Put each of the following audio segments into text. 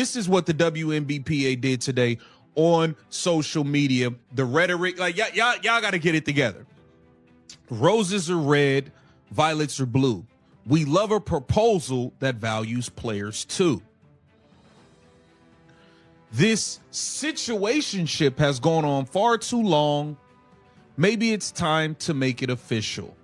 This is what the WNBPA did today on social media. The rhetoric, like y'all got to get it together. Roses are red, violets are blue. We love a proposal that values players too. This situationship has gone on far too long. Maybe it's time to make it official.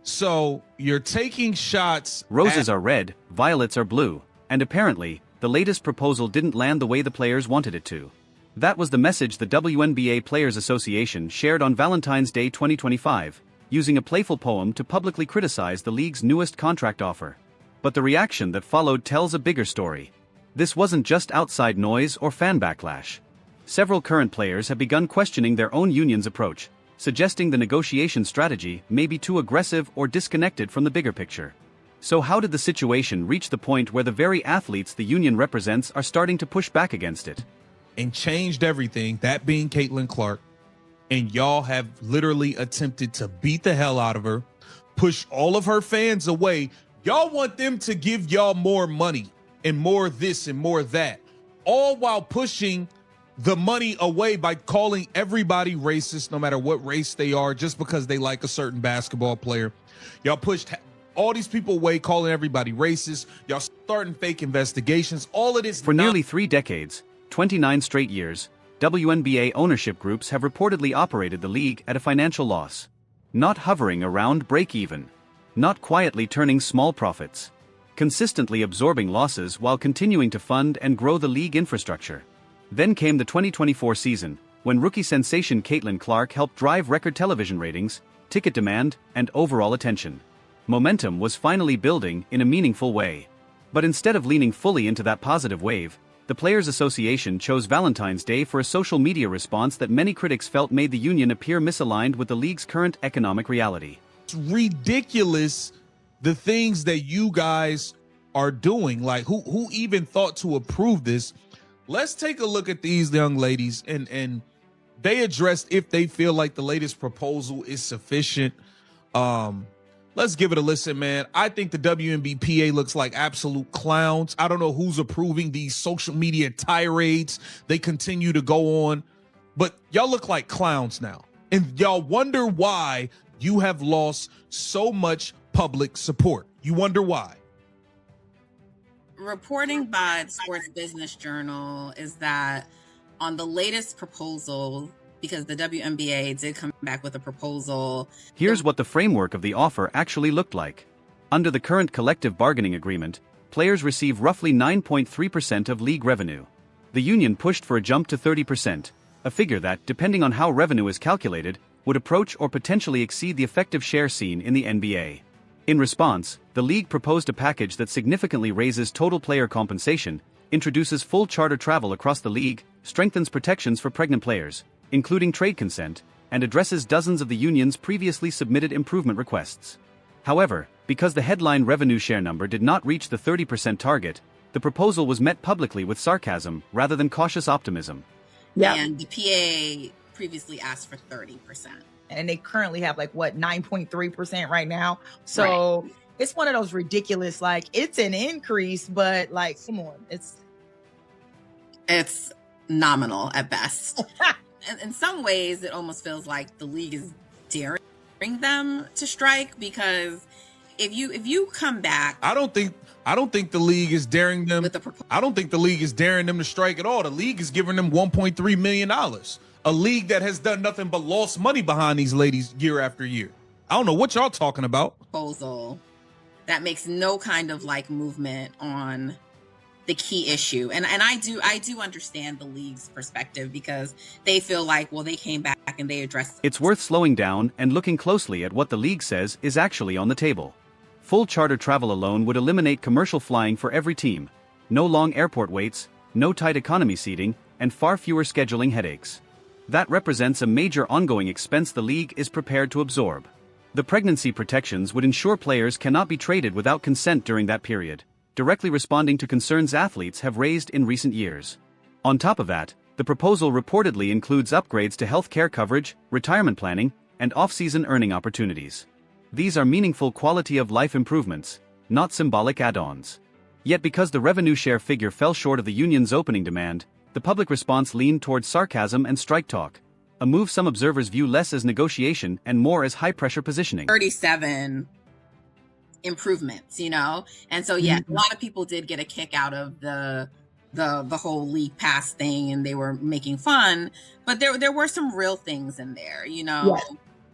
So you're taking shots. Roses are red, violets are blue, and apparently, the latest proposal didn't land the way the players wanted it to. That was the message the WNBA Players Association shared on Valentine's Day 2025, using a playful poem to publicly criticize the league's newest contract offer. But the reaction that followed tells a bigger story. This wasn't just outside noise or fan backlash. Several current players have begun questioning their own union's approach, suggesting the negotiation strategy may be too aggressive or disconnected from the bigger picture. So how did the situation reach the point where the very athletes the union represents are starting to push back against it? And changed everything, that being Caitlin Clark, and y'all have literally attempted to beat the hell out of her, push all of her fans away. Y'all want them to give y'all more money and more this and more that, all while pushing the money away by calling everybody racist, no matter what race they are, just because they like a certain basketball player. Y'all pushed all these people away, calling everybody racist. Y'all starting fake investigations. All of this for nearly 3 decades, 29 straight years, WNBA ownership groups have reportedly operated the league at a financial loss. Not hovering around break-even. Not quietly turning small profits. Consistently absorbing losses while continuing to fund and grow the league infrastructure. Then came the 2024 season, when rookie sensation Caitlin Clark helped drive record television ratings, ticket demand, and overall attention. Momentum was finally building in a meaningful way. But instead of leaning fully into that positive wave, the Players Association chose Valentine's Day for a social media response that many critics felt made the union appear misaligned with the league's current economic reality. It's ridiculous, the things that you guys are doing. Like, who even thought to approve this? Let's take a look at these young ladies, and they addressed if they feel like the latest proposal is sufficient. Let's give it a listen, man. I think the WNBPA looks like absolute clowns. I don't know who's approving these social media tirades. They continue to go on, but y'all look like clowns now. And y'all wonder why you have lost so much public support. You wonder why. Reporting by the Sports Business Journal is that on the latest proposal, because the WNBA did come back with a proposal. Here's what the framework of the offer actually looked like. Under the current collective bargaining agreement, players receive roughly 9.3% of league revenue. The union pushed for a jump to 30%, a figure that, depending on how revenue is calculated, would approach or potentially exceed the effective share seen in the NBA. In response, the league proposed a package that significantly raises total player compensation, introduces full charter travel across the league, strengthens protections for pregnant players, including trade consent, and addresses dozens of the union's previously submitted improvement requests. However, because the headline revenue share number did not reach the 30% target, the proposal was met publicly with sarcasm rather than cautious optimism. Yeah. And the PA previously asked for 30%. And they currently have 9.3% right now. So right. It's one of those ridiculous, it's an increase, but come on, it's nominal at best. In some ways, it almost feels like the league is daring them to strike, because if you come back, I don't think the league is daring them. I don't think the league is daring them to strike at all. The league is giving them $1.3 million. A league that has done nothing but lost money behind these ladies year after year. I don't know what y'all talking about. Proposal that makes no kind of movement on the key issue. And I do understand the league's perspective, because they feel they came back and they addressed it. It's worth slowing down and looking closely at what the league says is actually on the table. Full charter travel alone would eliminate commercial flying for every team. No long airport waits, no tight economy seating, and far fewer scheduling headaches. That represents a major ongoing expense the league is prepared to absorb. The pregnancy protections would ensure players cannot be traded without consent during that period, directly responding to concerns athletes have raised in recent years. On top of that, the proposal reportedly includes upgrades to health care coverage, retirement planning, and off-season earning opportunities. These are meaningful quality-of-life improvements, not symbolic add-ons. Yet because the revenue share figure fell short of the union's opening demand, the public response leaned towards sarcasm and strike talk, a move some observers view less as negotiation and more as high-pressure positioning. 37 improvements, and so yeah, a lot of people did get a kick out of the whole league pass thing, and they were making fun, but there were some real things in there,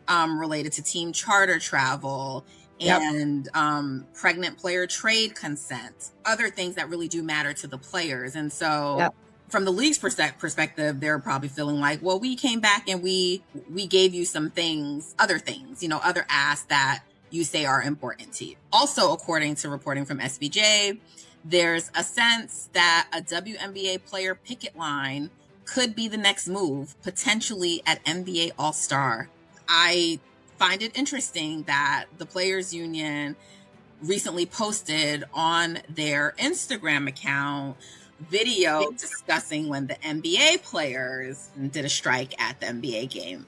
related to team charter travel and pregnant player trade consent, other things that really do matter to the players. And so from the league's perspective, they're probably feeling like, well, we came back and we gave you some things, other asks that you say are important to you. Also, according to reporting from SBJ, there's a sense that a WNBA player picket line could be the next move, potentially at NBA All-Star. I find it interesting that the Players Union recently posted on their Instagram account video discussing when the NBA players did a strike at the NBA game.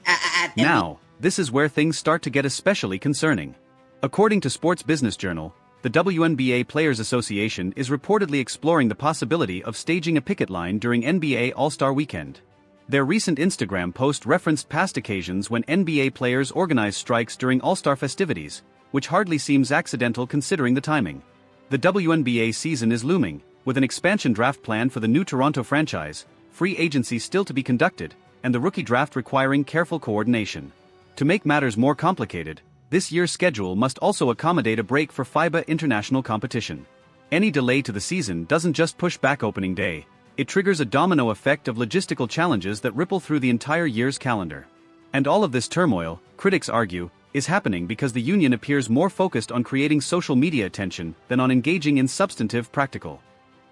Now, this is where things start to get especially concerning. According to Sports Business Journal, the WNBA Players Association is reportedly exploring the possibility of staging a picket line during NBA All-Star Weekend. Their recent Instagram post referenced past occasions when NBA players organized strikes during All-Star festivities, which hardly seems accidental considering the timing. The WNBA season is looming, with an expansion draft plan for the new Toronto franchise, free agency still to be conducted, and the rookie draft requiring careful coordination. To make matters more complicated, this year's schedule must also accommodate a break for FIBA international competition. Any delay to the season doesn't just push back opening day, it triggers a domino effect of logistical challenges that ripple through the entire year's calendar. And all of this turmoil, critics argue, is happening because the union appears more focused on creating social media attention than on engaging in substantive practical.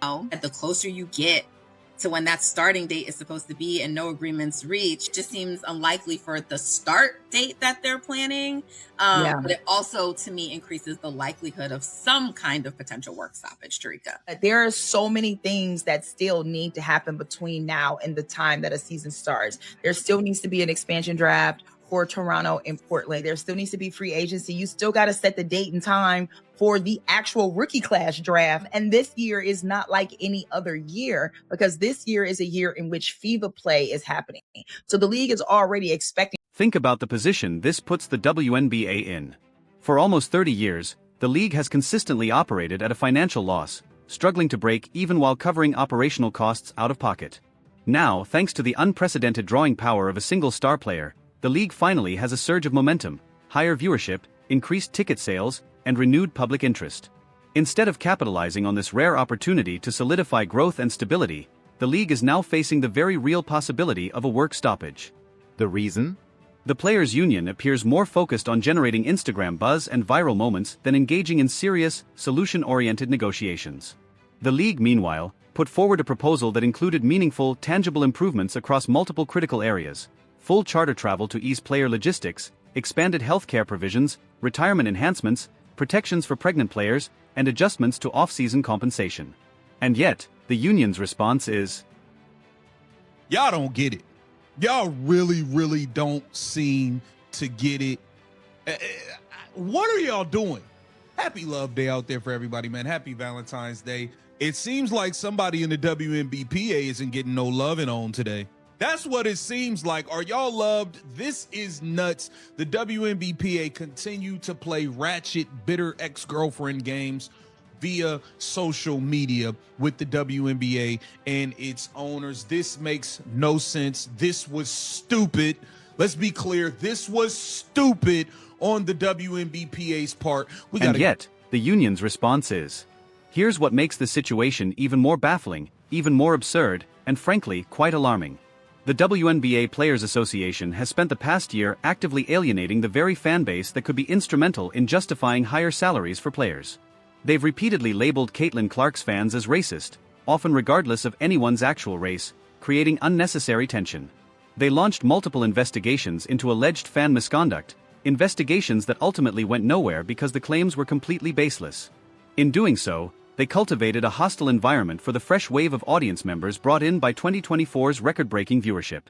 The closer you get to when that starting date is supposed to be and no agreements reached, just seems unlikely for the start date that they're planning. But it also, to me, increases the likelihood of some kind of potential work stoppage, Tarika. There are so many things that still need to happen between now and the time that a season starts. There still needs to be an expansion draft for Toronto and Portland. There still needs to be free agency. You still got to set the date and time for the actual rookie class draft. And this year is not like any other year, because this year is a year in which FIBA play is happening. So the league is already expecting. Think about the position this puts the WNBA in. For almost 30 years, the league has consistently operated at a financial loss, struggling to break even while covering operational costs out of pocket. Now, thanks to the unprecedented drawing power of a single star player, the league finally has a surge of momentum, higher viewership, increased ticket sales, and renewed public interest. Instead of capitalizing on this rare opportunity to solidify growth and stability, the league is now facing the very real possibility of a work stoppage. The reason? The Players Union appears more focused on generating Instagram buzz and viral moments than engaging in serious, solution-oriented negotiations. The league, meanwhile, put forward a proposal that included meaningful, tangible improvements across multiple critical areas: full charter travel to ease player logistics, expanded healthcare provisions, retirement enhancements, protections for pregnant players, and adjustments to off-season compensation. And yet, the union's response is, y'all don't get it. Y'all really, really don't seem to get it. What are y'all doing? Happy Love Day out there for everybody, man. Happy Valentine's Day. It seems like somebody in the WNBPA isn't getting no loving on today. That's what it seems like. Are y'all loved? This is nuts. The WNBPA continue to play ratchet, bitter ex-girlfriend games via social media with the WNBA and its owners. This makes no sense. This was stupid. Let's be clear. This was stupid on the WNBPA's part. And yet, the union's response is, here's what makes the situation even more baffling, even more absurd, and frankly, quite alarming. The WNBA Players Association has spent the past year actively alienating the very fan base that could be instrumental in justifying higher salaries for players. They've repeatedly labeled Caitlin Clark's fans as racist, often regardless of anyone's actual race, creating unnecessary tension. They launched multiple investigations into alleged fan misconduct, investigations that ultimately went nowhere because the claims were completely baseless. In doing so, they cultivated a hostile environment for the fresh wave of audience members brought in by 2024's record-breaking viewership.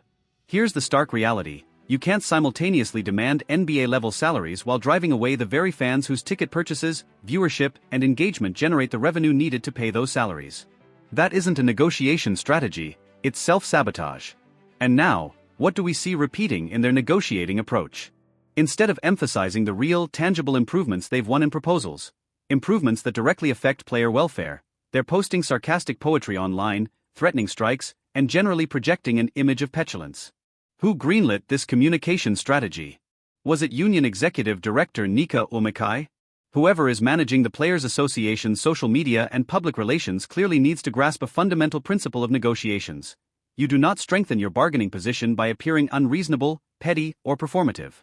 Here's the stark reality: You can't simultaneously demand NBA-level salaries while driving away the very fans whose ticket purchases, viewership, and engagement generate the revenue needed to pay those salaries. That isn't a negotiation strategy, it's self-sabotage. And now, what do we see repeating in their negotiating approach? Instead of emphasizing the real, tangible improvements they've won in proposals, improvements that directly affect player welfare, they're posting sarcastic poetry online, threatening strikes, and generally projecting an image of petulance. Who greenlit this communication strategy? Was it Union Executive Director Nika Umekai? Whoever is managing the Players Association's social media and public relations clearly needs to grasp a fundamental principle of negotiations. You do not strengthen your bargaining position by appearing unreasonable, petty, or performative.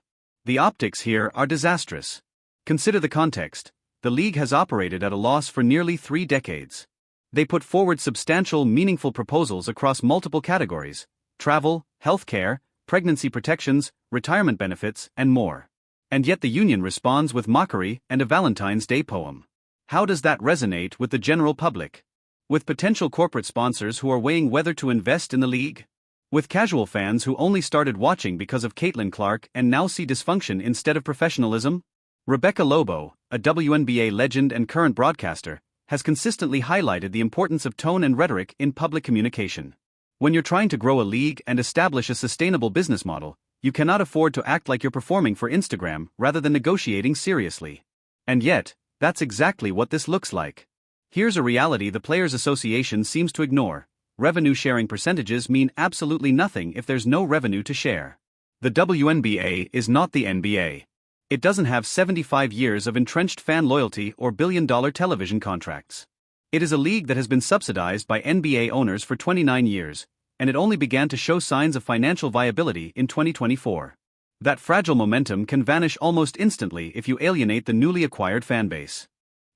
The optics here are disastrous. Consider the context. The league has operated at a loss for nearly 3 decades. They put forward substantial, meaningful proposals across multiple categories: travel, healthcare, pregnancy protections, retirement benefits, and more. And yet the union responds with mockery and a Valentine's Day poem. How does that resonate with the general public? With potential corporate sponsors who are weighing whether to invest in the league? With casual fans who only started watching because of Caitlin Clark and now see dysfunction instead of professionalism? Rebecca Lobo, a WNBA legend and current broadcaster, has consistently highlighted the importance of tone and rhetoric in public communication. When you're trying to grow a league and establish a sustainable business model, you cannot afford to act like you're performing for Instagram rather than negotiating seriously. And yet, that's exactly what this looks like. Here's a reality the Players Association seems to ignore: revenue sharing percentages mean absolutely nothing if there's no revenue to share. The WNBA is not the NBA. It doesn't have 75 years of entrenched fan loyalty or billion-dollar television contracts. It is a league that has been subsidized by NBA owners for 29 years, and it only began to show signs of financial viability in 2024. That fragile momentum can vanish almost instantly if you alienate the newly acquired fanbase.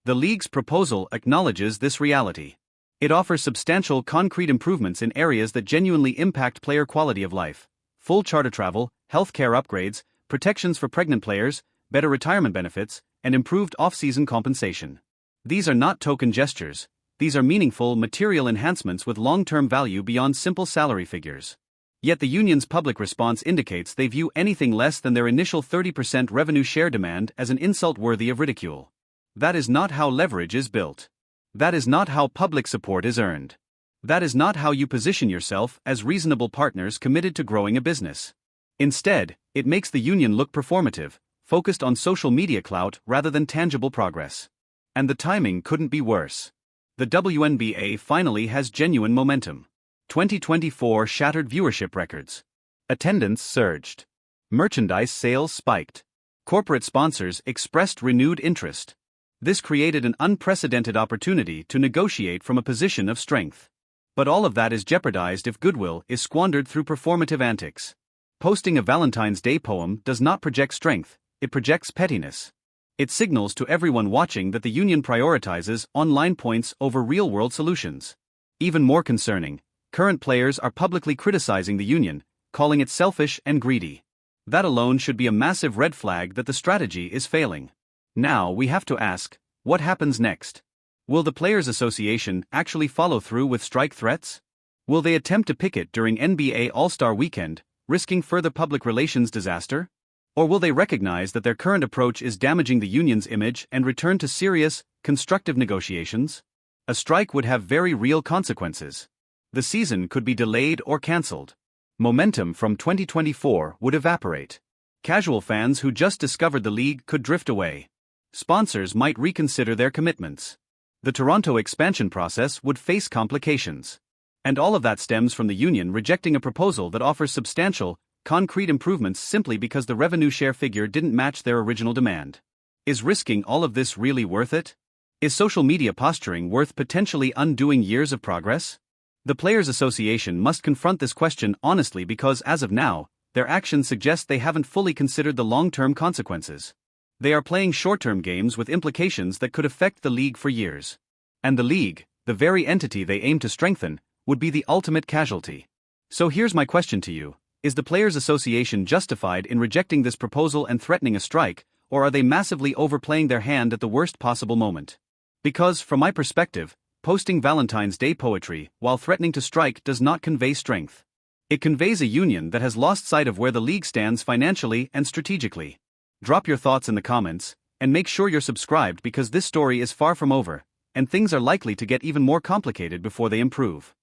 The league's proposal acknowledges this reality. It offers substantial concrete improvements in areas that genuinely impact player quality of life: full charter travel, healthcare upgrades, protections for pregnant players, better retirement benefits, and improved off-season compensation. These are not token gestures. These are meaningful, material enhancements with long-term value beyond simple salary figures. Yet the union's public response indicates they view anything less than their initial 30% revenue share demand as an insult worthy of ridicule. That is not how leverage is built. That is not how public support is earned. That is not how you position yourself as reasonable partners committed to growing a business. Instead, it makes the union look performative, focused on social media clout rather than tangible progress. And the timing couldn't be worse. The WNBA finally has genuine momentum. 2024 shattered viewership records. Attendance surged. Merchandise sales spiked. Corporate sponsors expressed renewed interest. This created an unprecedented opportunity to negotiate from a position of strength. But all of that is jeopardized if goodwill is squandered through performative antics. Posting a Valentine's Day poem does not project strength, it projects pettiness. It signals to everyone watching that the union prioritizes online points over real-world solutions. Even more concerning, current players are publicly criticizing the union, calling it selfish and greedy. That alone should be a massive red flag that the strategy is failing. Now we have to ask, what happens next? Will the Players Association actually follow through with strike threats? Will they attempt to picket during NBA All-Star Weekend, risking further public relations disaster? Or will they recognize that their current approach is damaging the union's image and return to serious, constructive negotiations? A strike would have very real consequences. The season could be delayed or cancelled. Momentum from 2024 would evaporate. Casual fans who just discovered the league could drift away. Sponsors might reconsider their commitments. The Toronto expansion process would face complications. And all of that stems from the union rejecting a proposal that offers substantial, concrete improvements simply because the revenue share figure didn't match their original demand. Is risking all of this really worth it? Is social media posturing worth potentially undoing years of progress? The Players Association must confront this question honestly because as of now, their actions suggest they haven't fully considered the long-term consequences. They are playing short-term games with implications that could affect the league for years. And the league, the very entity they aim to strengthen, would be the ultimate casualty. So here's my question to you. Is the Players Association justified in rejecting this proposal and threatening a strike, or are they massively overplaying their hand at the worst possible moment? Because, from my perspective, posting Valentine's Day poetry while threatening to strike does not convey strength. It conveys a union that has lost sight of where the league stands financially and strategically. Drop your thoughts in the comments, and make sure you're subscribed because this story is far from over, and things are likely to get even more complicated before they improve.